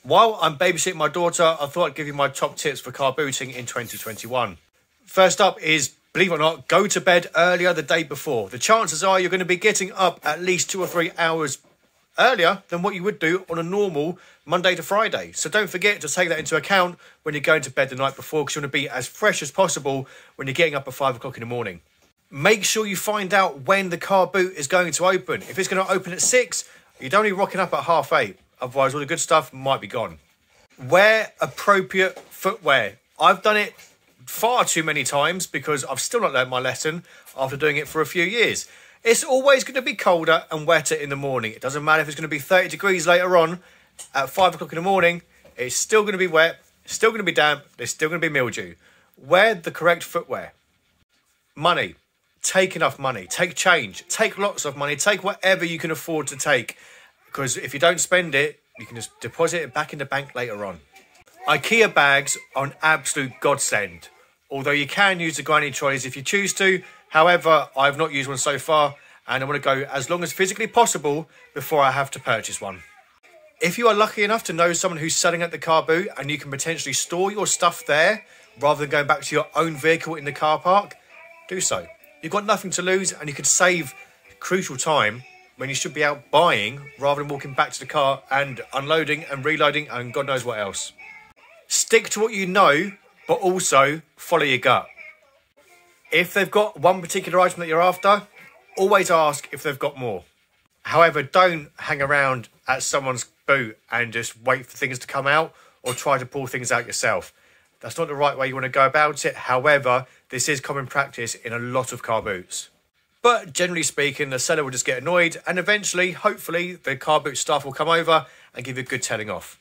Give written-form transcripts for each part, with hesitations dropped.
While I'm babysitting my daughter, I thought I'd give you my top tips for car booting in 2021. First up is, believe it or not, go to bed earlier the day before. The chances are you're going to be getting up at least 2 or 3 hours earlier than what you would do on a normal Monday to Friday. So don't forget to take that into account when you're going to bed the night before, because you want to be as fresh as possible when you're getting up at 5 o'clock in the morning. Make sure you find out when the car boot is going to open. If it's going to open at 6, you don't need rocking up at 7:30. Otherwise, all the good stuff might be gone. Wear appropriate footwear. I've done it far too many times because I've still not learned my lesson after doing it for a few years. It's always going to be colder and wetter in the morning. It doesn't matter if it's going to be 30 degrees later on at 5 o'clock in the morning. It's still going to be wet, still going to be damp, there's still going to be mildew. Wear the correct footwear. Money. Take enough money. Take change. Take lots of money. Take whatever you can afford to take. Because if you don't spend it, you can just deposit it back in the bank later on. IKEA bags are an absolute godsend. Although you can use the granny trolleys if you choose to. However, I've not used one so far, and I want to go as long as physically possible before I have to purchase one. If you are lucky enough to know someone who's selling at the car boot and you can potentially store your stuff there rather than going back to your own vehicle in the car park, do so. You've got nothing to lose, and you could save crucial time when you should be out buying rather than walking back to the car and unloading and reloading and God knows what else. Stick to what you know, but also follow your gut. If they've got one particular item that you're after, always ask if they've got more. However, don't hang around at someone's boot and just wait for things to come out or try to pull things out yourself. That's not the right way you want to go about it. However, this is common practice in a lot of car boots. But generally speaking, the seller will just get annoyed and eventually, hopefully, the car boot staff will come over and give you a good telling off.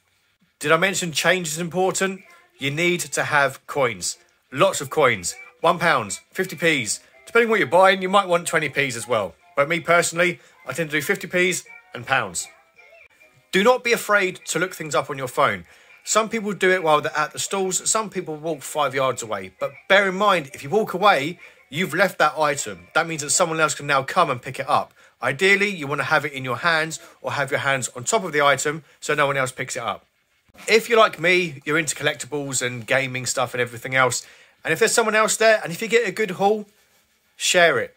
Did I mention change is important? You need to have coins. Lots of coins. £1, 50p's. Depending on what you're buying, you might want 20p's as well. But me personally, I tend to do 50p's and pounds. Do not be afraid to look things up on your phone. Some people do it while they're at the stalls. Some people walk 5 yards away. But bear in mind, if you walk away, you've left that item. That means that someone else can now come and pick it up. Ideally, you want to have it in your hands or have your hands on top of the item so no one else picks it up. If you're like me, you're into collectibles and gaming stuff and everything else. And if there's someone else there and if you get a good haul, share it.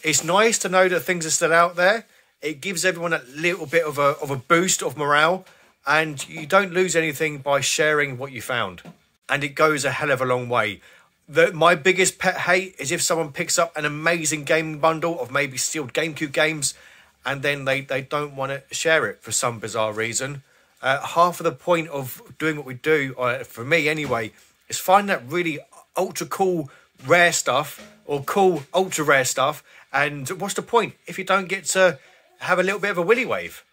It's nice to know that things are still out there. It gives everyone a little bit of a boost of morale. And you don't lose anything by sharing what you found. And it goes a hell of a long way. My biggest pet hate is if someone picks up an amazing gaming bundle of maybe sealed GameCube games and then they don't want to share it for some bizarre reason. Half of the point of doing what we do, for me anyway, is find that really ultra cool rare stuff or cool ultra rare stuff. And what's the point if you don't get to have a little bit of a willy wave?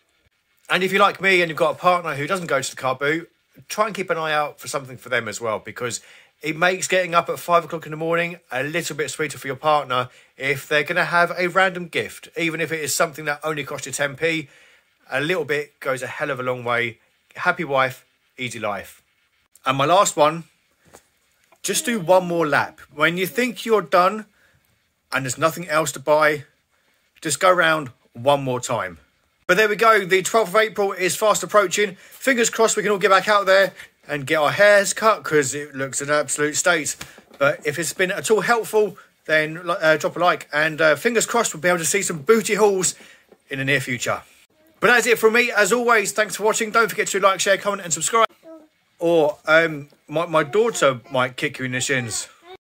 And if you're like me and you've got a partner who doesn't go to the car boot, try and keep an eye out for something for them as well, because it makes getting up at 5 o'clock in the morning a little bit sweeter for your partner if they're going to have a random gift. Even if it is something that only cost you 10p, a little bit goes a hell of a long way. Happy wife, easy life. And my last one, just do one more lap. When you think you're done and there's nothing else to buy, just go around one more time. But there we go, the 12th of April is fast approaching. Fingers crossed we can all get back out there and get our hairs cut because it looks an absolute state. But if it's been at all helpful, then drop a like. And fingers crossed we'll be able to see some booty hauls in the near future. But that's it from me. As always, thanks for watching. Don't forget to like, share, comment and subscribe. Or my daughter might kick you in the shins.